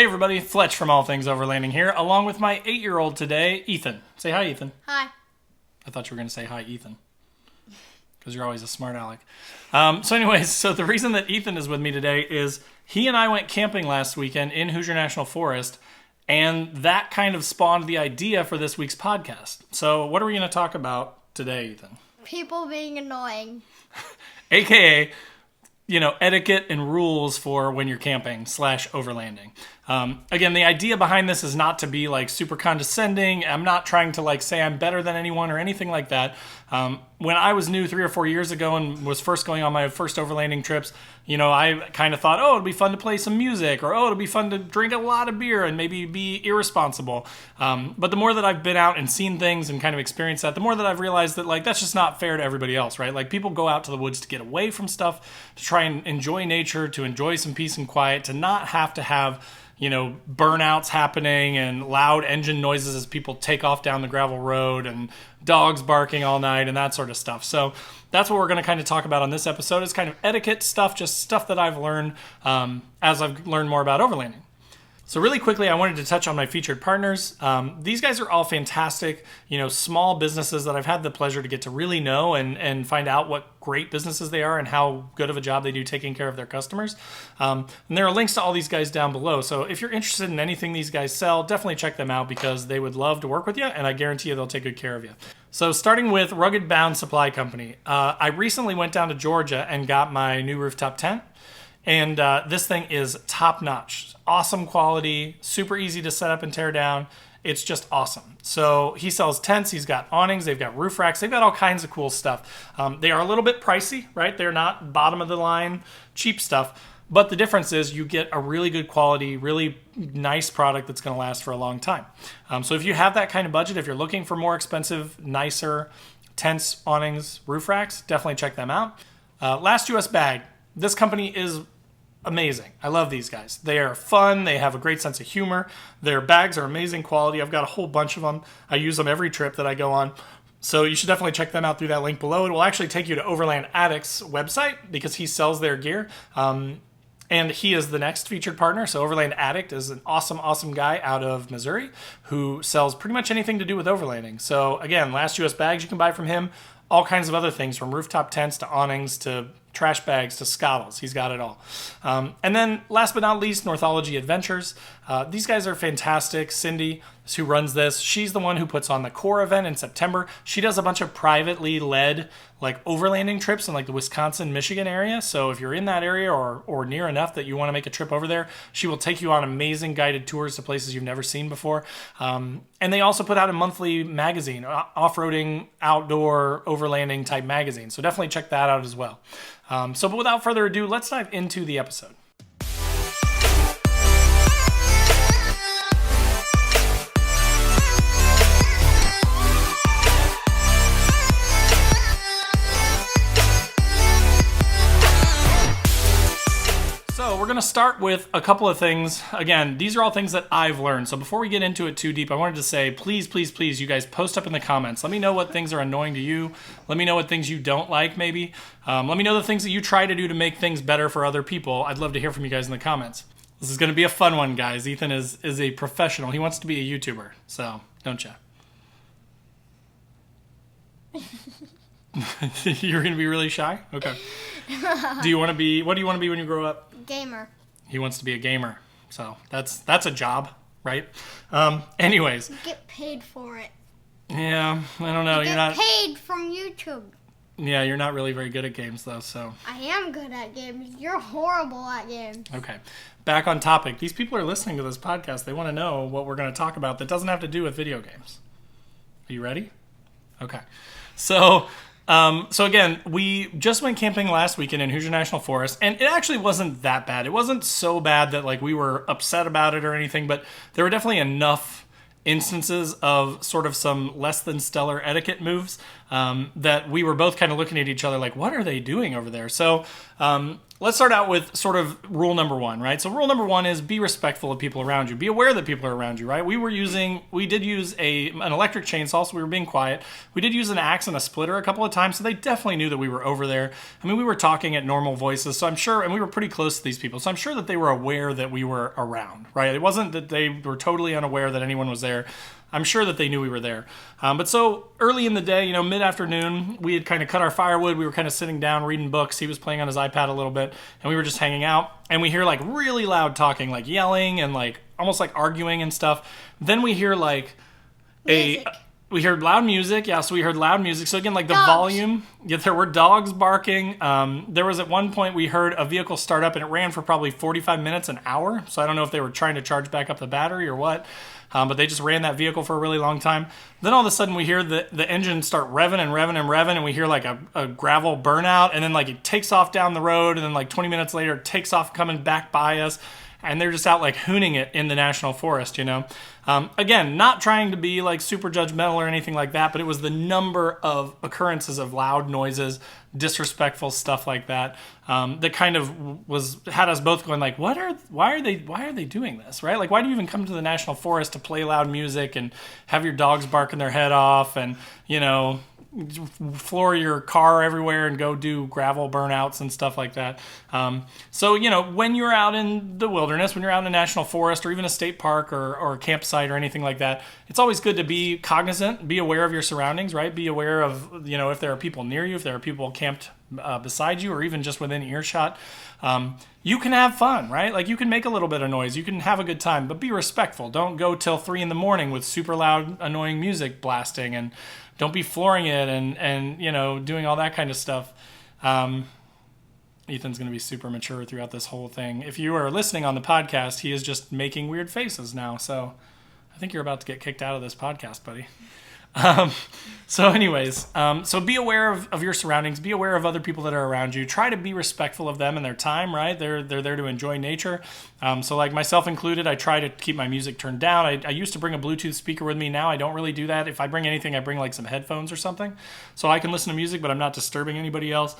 Hey everybody, Fletch from All Things Overlanding here, along with my 8-year-old today, Ethan. Say hi, Ethan. Hi. I thought you were going to say hi, Ethan, because you're always a smart aleck. So the reason that Ethan is with me today is he and I went camping last weekend in Hoosier National Forest, and that kind of spawned the idea for this week's podcast. So what are we going to talk about today, Ethan? People being annoying. AKA, etiquette and rules for when you're camping / overlanding. Again, the idea behind this is not to be super condescending. I'm not trying to say I'm better than anyone or anything like that. When I was new 3 or 4 years ago and was first going on my first overlanding trips, I kind of thought, it'll be fun to play some music, or it'll be fun to drink a lot of beer and maybe be irresponsible. But the more that I've been out and seen things and kind of experienced that, the more that I've realized that that's just not fair to everybody else, right? People go out to the woods to get away from stuff, to try and enjoy nature, to enjoy some peace and quiet, to not have to have burnouts happening and loud engine noises as people take off down the gravel road and dogs barking all night and that sort of stuff. So that's what we're going to kind of talk about on this episode, is kind of etiquette stuff, just stuff that I've learned as I've learned more about overlanding. So really quickly, I wanted to touch on my featured partners. These guys are all fantastic, small businesses that I've had the pleasure to get to really know and find out what great businesses they are and how good of a job they do taking care of their customers. And there are links to all these guys down below. So if you're interested in anything these guys sell, definitely check them out because they would love to work with you, and I guarantee you they'll take good care of you. So starting with Rugged Bound Supply Company. I recently went down to Georgia and got my new rooftop tent. And this thing is top-notch. Awesome quality, super easy to set up and tear down. It's just awesome. So he sells tents, he's got awnings, they've got roof racks, they've got all kinds of cool stuff. They are a little bit pricey, right? They're not bottom-of-the-line cheap stuff. But the difference is you get a really good quality, really nice product that's going to last for a long time. So if you have that kind of budget, if you're looking for more expensive, nicer tents, awnings, roof racks, definitely check them out. Last US Bag. This company is amazing. I love these guys. They are fun. They have a great sense of humor. Their bags are amazing quality. I've got a whole bunch of them. I use them every trip that I go on. So you should definitely check them out through that link below. It will actually take you to Overland Addict's website because he sells their gear. And he is the next featured partner. So Overland Addict is an awesome guy out of Missouri who sells pretty much anything to do with overlanding. So again, Last US Bags you can buy from him. All kinds of other things, from rooftop tents to awnings to trash bags to scottles. He's got it all. And then last but not least, Northology Adventures. These guys are fantastic. Cindy, who runs this, she's the one who puts on the core event in September. She does a bunch of privately led overlanding trips in the Wisconsin, Michigan area. So if you're in that area or near enough that you want to make a trip over there, she will take you on amazing guided tours to places you've never seen before. And they also put out a monthly magazine, off-roading, outdoor, overlanding type magazine. So definitely check that out as well. But without further ado, let's dive into the episode. So we're going to start with a couple of things. Again, these are all things that I've learned. So before we get into it too deep, I wanted to say, please, you guys post up in the comments. Let me know what things are annoying to you. Let me know what things you don't like, maybe. Let me know the things that you try to do to make things better for other people. I'd love to hear from you guys in the comments. This is going to be a fun one, guys. Ethan is a professional. He wants to be a YouTuber. So, don't you? You're going to be really shy? Okay. What do you want to be when you grow up? Gamer. He wants to be a gamer. So that's a job, right? Anyways. You get paid for it. Yeah, I don't know. You're not paid from YouTube. Yeah, you're not really very good at games though, so. I am good at games. You're horrible at games. Okay. Back on topic. These people are listening to this podcast. They want to know what we're going to talk about that doesn't have to do with video games. Are you ready? Okay. So again, we just went camping last weekend in Hoosier National Forest, and it actually wasn't that bad. It wasn't so bad that we were upset about it or anything, but there were definitely enough instances of sort of some less than stellar etiquette moves that we were both kind of looking at each other what are they doing over there? So let's start out with sort of rule number one, right? So rule number one is be respectful of people around you. Be aware that people are around you, right? We did use an electric chainsaw, so we were being quiet. We did use an axe and a splitter a couple of times, so they definitely knew that we were over there. I mean, we were talking at normal voices, so I'm sure, and we were pretty close to these people, so I'm sure that they were aware that we were around, right? It wasn't that they were totally unaware that anyone was there. I'm sure that they knew we were there. But so early in the day, mid-afternoon, we had kind of cut our firewood. We were kind of sitting down reading books. He was playing on his iPad a little bit, and we were just hanging out. And we hear like really loud talking, like yelling and like almost like arguing and stuff. Then we hear like we heard loud music. Yeah, so we heard loud music. So again, like the volume. Yeah, there were dogs barking. There was at one point we heard a vehicle start up and it ran for probably 45 minutes, an hour. So I don't know if they were trying to charge back up the battery or what. But they just ran that vehicle for a really long time. Then all of a sudden we hear the engine start revving and revving and revving, and we hear like a gravel burnout, and then like it takes off down the road, and then like 20 minutes later it takes off coming back by us, and they're just out like hooning it in the national forest, Again, not trying to be like super judgmental or anything like that, but it was the number of occurrences of loud noises, disrespectful stuff like that, that kind of had us both going like, why are they doing this, right? Like, why do you even come to the national forest to play loud music and have your dogs barking their head off and floor your car everywhere and go do gravel burnouts and stuff like that. So when you're out in the wilderness, when you're out in a national forest or even a state park or a campsite or anything like that, it's always good to be cognizant, be aware of your surroundings, right? Be aware of, if there are people near you, if there are people camped beside you or even just within earshot. You can have fun, right? Like you can make a little bit of noise, you can have a good time, but be respectful. Don't go till 3 a.m. with super loud, annoying music blasting, and don't be flooring it and doing all that kind of stuff. Ethan's going to be super mature throughout this whole thing. If you are listening on the podcast, he is just making weird faces now. So I think you're about to get kicked out of this podcast, buddy. So be aware of your surroundings. Be aware of other people that are around you. Try to be respectful of them and their time, right? They're there to enjoy nature. So like myself included, I try to keep my music turned down. I used to bring a Bluetooth speaker with me. Now I don't really do that. If I bring anything, I bring like some headphones or something so I can listen to music, but I'm not disturbing anybody else.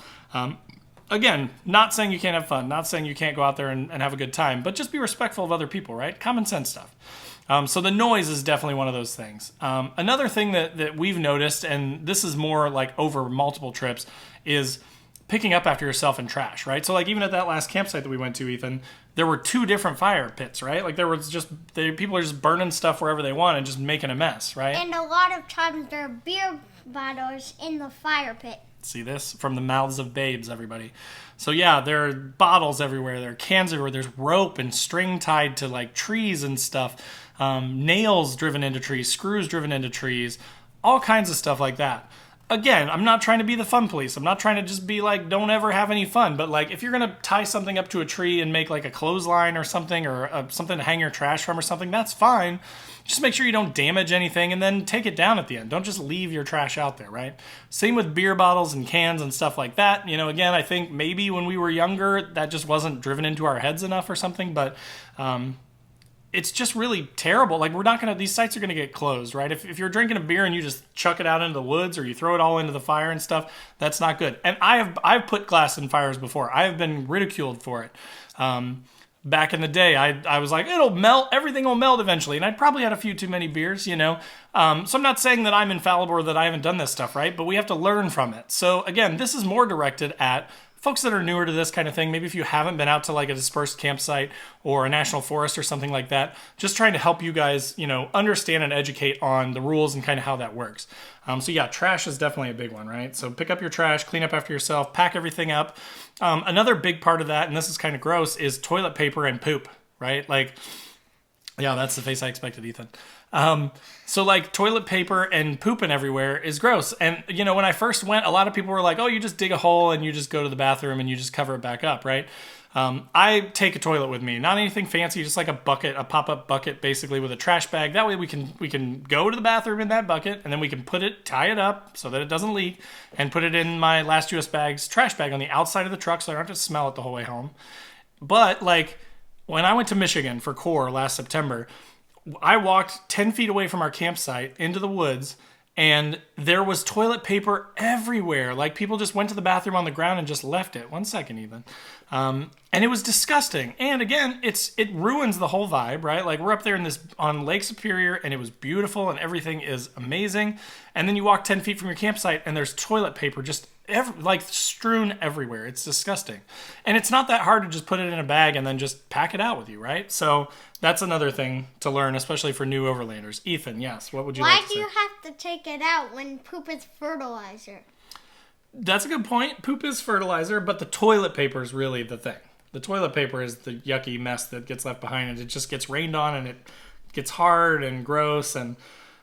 Again, not saying you can't have fun, not saying you can't go out there and have a good time, but just be respectful of other people, right? Common sense stuff. So the noise is definitely one of those things. Another thing that we've noticed, and this is more like over multiple trips, is picking up after yourself in trash, right? So like even at that last campsite that we went to, Ethan, there were 2 different fire pits, right? Like people are just burning stuff wherever they want and just making a mess, right? And a lot of times there are beer bottles in the fire pit. See this? From the mouths of babes, everybody. So yeah, there are bottles everywhere. There are cans everywhere. There's rope and string tied to like trees and stuff. Nails driven into trees, screws driven into trees, all kinds of stuff like that. Again, I'm not trying to be the fun police. I'm not trying to just be like, don't ever have any fun. But like, if you're going to tie something up to a tree and make like a clothesline or something, or something to hang your trash from or something, that's fine. Just make sure you don't damage anything and then take it down at the end. Don't just leave your trash out there, right? Same with beer bottles and cans and stuff like that. Again, I think maybe when we were younger, that just wasn't driven into our heads enough or something, but it's just really terrible. Like these sites are going to get closed, right? If you're drinking a beer and you just chuck it out into the woods or you throw it all into the fire and stuff, that's not good. And I've put glass in fires before. I have been ridiculed for it. Back in the day, I was like, it'll melt, everything will melt eventually. And I'd probably had a few too many beers, So I'm not saying that I'm infallible or that I haven't done this stuff, right? But we have to learn from it. So again, this is more directed at folks that are newer to this kind of thing. Maybe if you haven't been out to like a dispersed campsite or a national forest or something like that, just trying to help you guys, understand and educate on the rules and kind of how that works. So yeah, trash is definitely a big one, right? So pick up your trash, clean up after yourself, pack everything up. Another big part of that, and this is kind of gross, is toilet paper and poop, right? Like, yeah, that's the face I expected, Ethan. So like toilet paper and pooping everywhere is gross. And when I first went, a lot of people were like, oh, you just dig a hole and you just go to the bathroom and you just cover it back up, right? I take a toilet with me, not anything fancy, just like a bucket, a pop-up bucket, basically with a trash bag. That way we can go to the bathroom in that bucket, and then we can tie it up so that it doesn't leak, and put it in my last US bags trash bag on the outside of the truck so I don't have to smell it the whole way home. But like when I went to Michigan for CORE last September, I walked 10 feet away from our campsite into the woods, And there was toilet paper everywhere. Like people just went to the bathroom on the ground and just left it. 1 second even. And it was disgusting. And again, it ruins the whole vibe, right? Like we're up there on Lake Superior and it was beautiful and everything is amazing. And then you walk 10 feet from your campsite and there's toilet paper just strewn everywhere. It's disgusting. And it's not that hard to just put it in a bag and then just pack it out with you, right? So that's another thing to learn, especially for new overlanders. Ethan, yes, what would you like to say? Why do you have to take it out when poop is fertilizer? That's a good point. Poop is fertilizer, but the toilet paper is really the thing. The toilet paper is the yucky mess that gets left behind, and it just gets rained on, and it gets hard and gross, and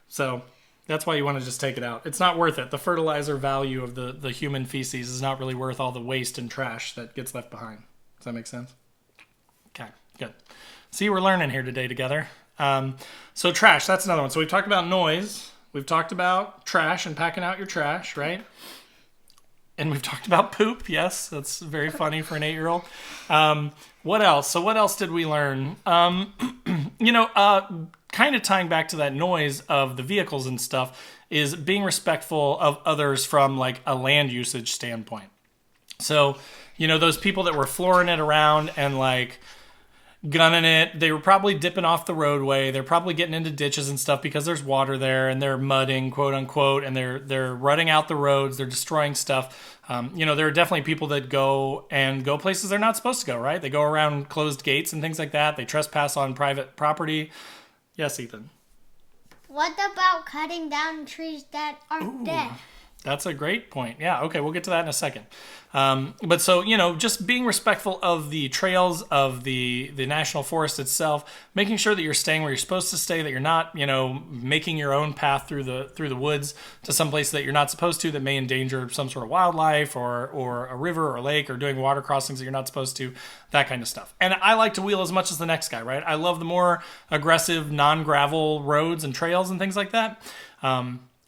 so that's why you want to just take it out. It's not worth it. The fertilizer value of the human feces is not really worth all the waste and trash that gets left behind. Does that make sense? Okay, good. See, we're learning here today together. So trash, that's another one. So we've talked about noise. We've talked about trash and packing out your trash, right? And we've talked about poop. Yes, that's very funny for an 8-year-old. What else? So what else did we learn? Kind of tying back to that noise of the vehicles and stuff is being respectful of others from like a land usage standpoint. So, those people that were flooring it around and like gunning it, they were probably dipping off the roadway. They're probably getting into ditches and stuff because there's water there and they're mudding, quote unquote, and they're rutting out the roads. They're destroying stuff. There are definitely people that go places they're not supposed to go, right? They go around closed gates and things like that. They trespass on private property. Yes, Ethan. What about cutting down trees that are dead? That's a great point. Yeah, okay, we'll get to that in a second. But so, just being respectful of the trails of the national forest itself, making sure that you're staying where you're supposed to stay, that you're not, making your own path through the woods to some place that you're not supposed to that may endanger some sort of wildlife or a river or a lake, or doing water crossings that you're not supposed to, that kind of stuff. And I like to wheel as much as the next guy, right? I love the more aggressive non-gravel roads and trails and things like that.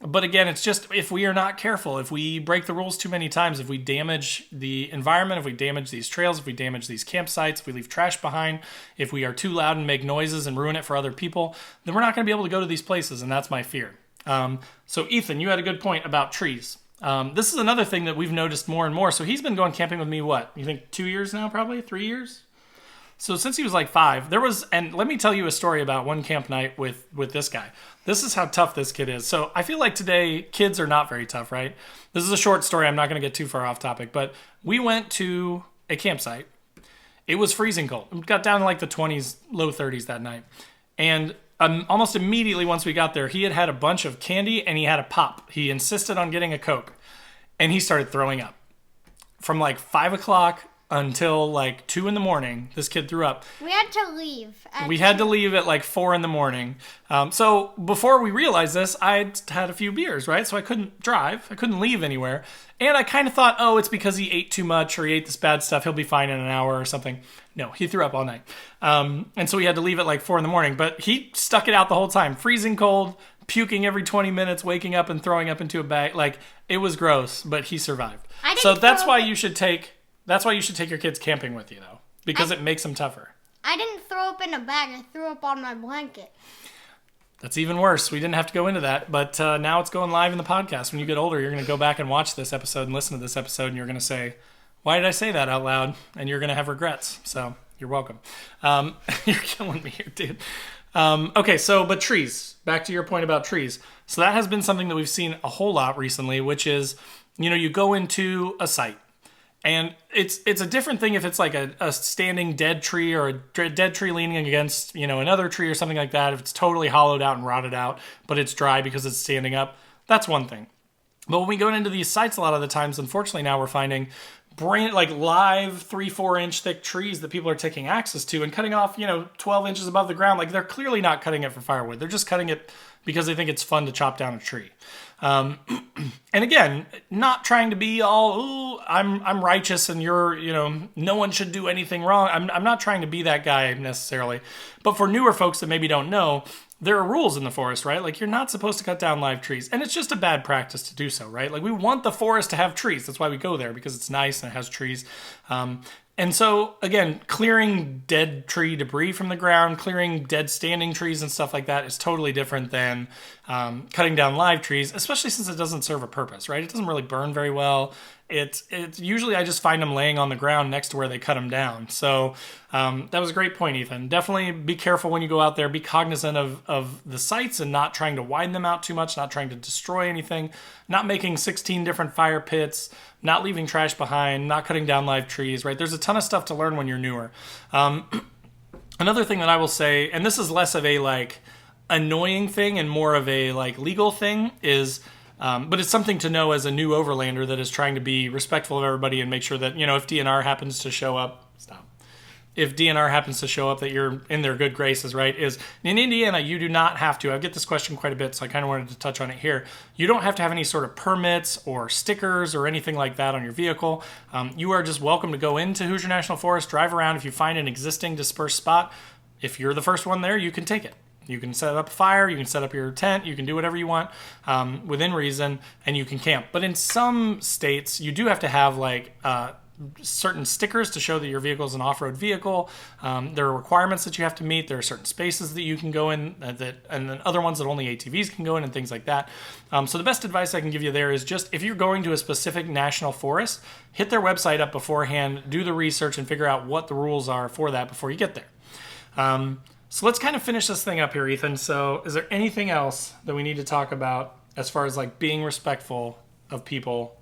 But again, it's just if we are not careful, if we break the rules too many times, if we damage the environment, if we damage these trails, if we damage these campsites, if we leave trash behind, if we are too loud and make noises and ruin it for other people, then we're not going to be able to go to these places, and that's my fear. So Ethan, you had a good point about trees. This is another thing that we've noticed more and more. So he's been going camping with me, what? You think 2 years now, probably? 3 years? So since he was like 5, and let me tell you a story about one camp night with this guy. This is how tough this kid is. So I feel like today kids are not very tough, right? This is a short story. I'm not going to get too far off topic, but we went to a campsite. It was freezing cold. It got down to like the 20s, low 30s that night. And almost immediately once we got there, he had a bunch of candy and he had a pop. He insisted on getting a Coke, and he started throwing up. From like 5 o'clock until like 2 in the morning, this kid threw up. We had to leave. We had to leave at like 4 in the morning. So before we realized this, I'd had a few beers, right? So I couldn't drive. I couldn't leave anywhere. And I kind of thought, it's because he ate too much or he ate this bad stuff. He'll be fine in an hour or something. No, he threw up all night. And so we had to leave at like 4 in the morning. But he stuck it out the whole time. Freezing cold, puking every 20 minutes, waking up and throwing up into a bag. Like, it was gross, but he survived. So that's why you should take your kids camping with you, though, because it makes them tougher. I didn't throw up in a bag. I threw up on my blanket. That's even worse. We didn't have to go into that, but now it's going live in the podcast. When you get older, you're going to go back and watch this episode and listen to this episode, and you're going to say, why did I say that out loud? And you're going to have regrets. So you're welcome. You're killing me here, dude. Okay, but trees. Back to your point about trees. So that has been something that we've seen a whole lot recently, which is, you go into a site. And it's a different thing if it's like a standing dead tree or a dead tree leaning against, another tree or something like that. If it's totally hollowed out and rotted out, but it's dry because it's standing up, that's one thing. But when we go into these sites, a lot of the times, unfortunately, now we're finding live 3-4 inch thick trees that people are taking access to and cutting off, 12 inches above the ground. Like, they're clearly not cutting it for firewood. They're just cutting it because they think it's fun to chop down a tree. And again, not trying to be all, I'm righteous and you're, no one should do anything wrong. I'm not trying to be that guy necessarily. But for newer folks that maybe don't know, there are rules in the forest, right? Like, you're not supposed to cut down live trees. And it's just a bad practice to do so, right? Like, we want the forest to have trees. That's why we go there, because it's nice and it has trees. And so, again, clearing dead tree debris from the ground, clearing dead standing trees and stuff like that is totally different than cutting down live trees, especially since it doesn't serve a purpose, right? It doesn't really burn very well. It's usually I just find them laying on the ground next to where they cut them down. So that was a great point, Ethan. Definitely be careful when you go out there. Be cognizant of the sites and not trying to widen them out too much, not trying to destroy anything, not making 16 different fire pits, not leaving trash behind, not cutting down live trees, right? There's a ton of stuff to learn when you're newer. Another thing that I will say, and this is less of a like annoying thing and more of a like legal thing, is but it's something to know as a new Overlander that is trying to be respectful of everybody and make sure that, if DNR happens to show up, if DNR happens to show up, that you're in their good graces, right? Is in Indiana, you do not have to. I get this question quite a bit, so I kind of wanted to touch on it here. You don't have to have any sort of permits or stickers or anything like that on your vehicle. You are just welcome to go into Hoosier National Forest, drive around. If you find an existing dispersed spot, if you're the first one there, you can take it. You can set up a fire, you can set up your tent, you can do whatever you want within reason, and you can camp. But in some states, you do have to have like certain stickers to show that your vehicle is an off-road vehicle. There are requirements that you have to meet. There are certain spaces that you can go in, and then other ones that only ATVs can go in, and things like that. So the best advice I can give you there is just if you're going to a specific national forest, hit their website up beforehand, do the research, and figure out what the rules are for that before you get there. So let's kind of finish this thing up here, Ethan. So is there anything else that we need to talk about as far as like being respectful of people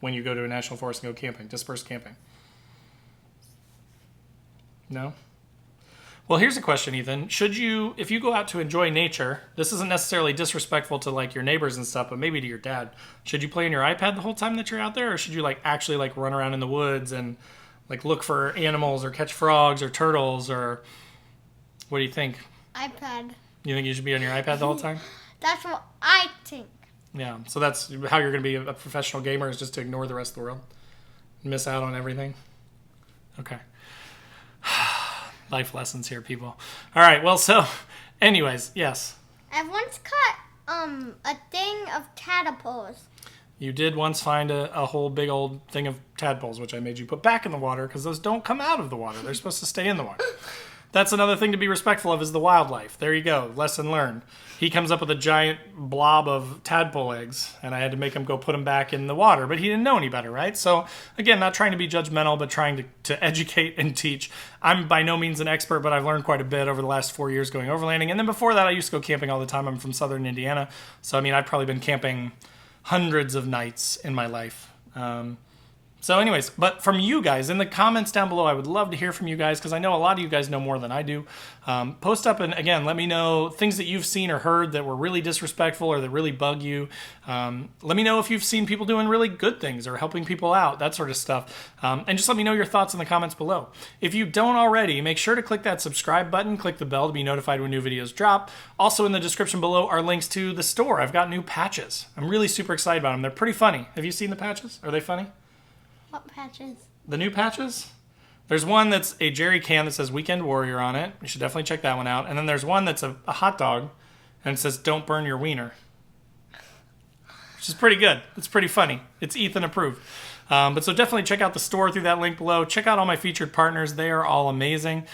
when you go to a national forest and go camping, dispersed camping? No? Well, here's a question, Ethan. If you go out to enjoy nature, this isn't necessarily disrespectful to like your neighbors and stuff, but maybe to your dad, should you play on your iPad the whole time that you're out there? Or should you like actually like run around in the woods and like look for animals or catch frogs or turtles or... What do you think? iPad. You think you should be on your iPad the whole time? That's what I think. Yeah, so that's how you're going to be a professional gamer, is just to ignore the rest of the world. Miss out on everything. Okay. Life lessons here, people. All right, well, so anyways, yes. I once caught a thing of tadpoles. You did once find a whole big old thing of tadpoles, which I made you put back in the water because those don't come out of the water. They're supposed to stay in the water. That's another thing to be respectful of, is the wildlife. There you go. Lesson learned. He comes up with a giant blob of tadpole eggs, and I had to make him go put them back in the water. But he didn't know any better, right? So, again, not trying to be judgmental, but trying to educate and teach. I'm by no means an expert, but I've learned quite a bit over the last 4 years going overlanding. And then before that, I used to go camping all the time. I'm from southern Indiana. So, I mean, I've probably been camping hundreds of nights in my life. So anyways, but from you guys, in the comments down below, I would love to hear from you guys because I know a lot of you guys know more than I do. Post up and, again, let me know things that you've seen or heard that were really disrespectful or that really bug you. Let me know if you've seen people doing really good things or helping people out, that sort of stuff. And just let me know your thoughts in the comments below. If you don't already, make sure to click that subscribe button, click the bell to be notified when new videos drop. Also in the description below are links to the store. I've got new patches. I'm really super excited about them. They're pretty funny. Have you seen the patches? Are they funny? What patches? The new patches? There's one that's a jerry can that says Weekend Warrior on it. You should definitely check that one out. And then there's one that's a hot dog and it says Don't Burn Your Wiener. Which is pretty good. It's pretty funny. It's Ethan approved. But so definitely check out the store through that link below. Check out all my featured partners. They are all amazing.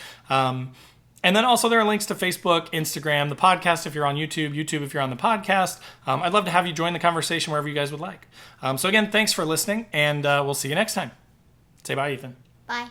And then also there are links to Facebook, Instagram, the podcast if you're on YouTube, YouTube if you're on the podcast. I'd love to have you join the conversation wherever you guys would like. So again, thanks for listening, and we'll see you next time. Say bye, Ethan. Bye.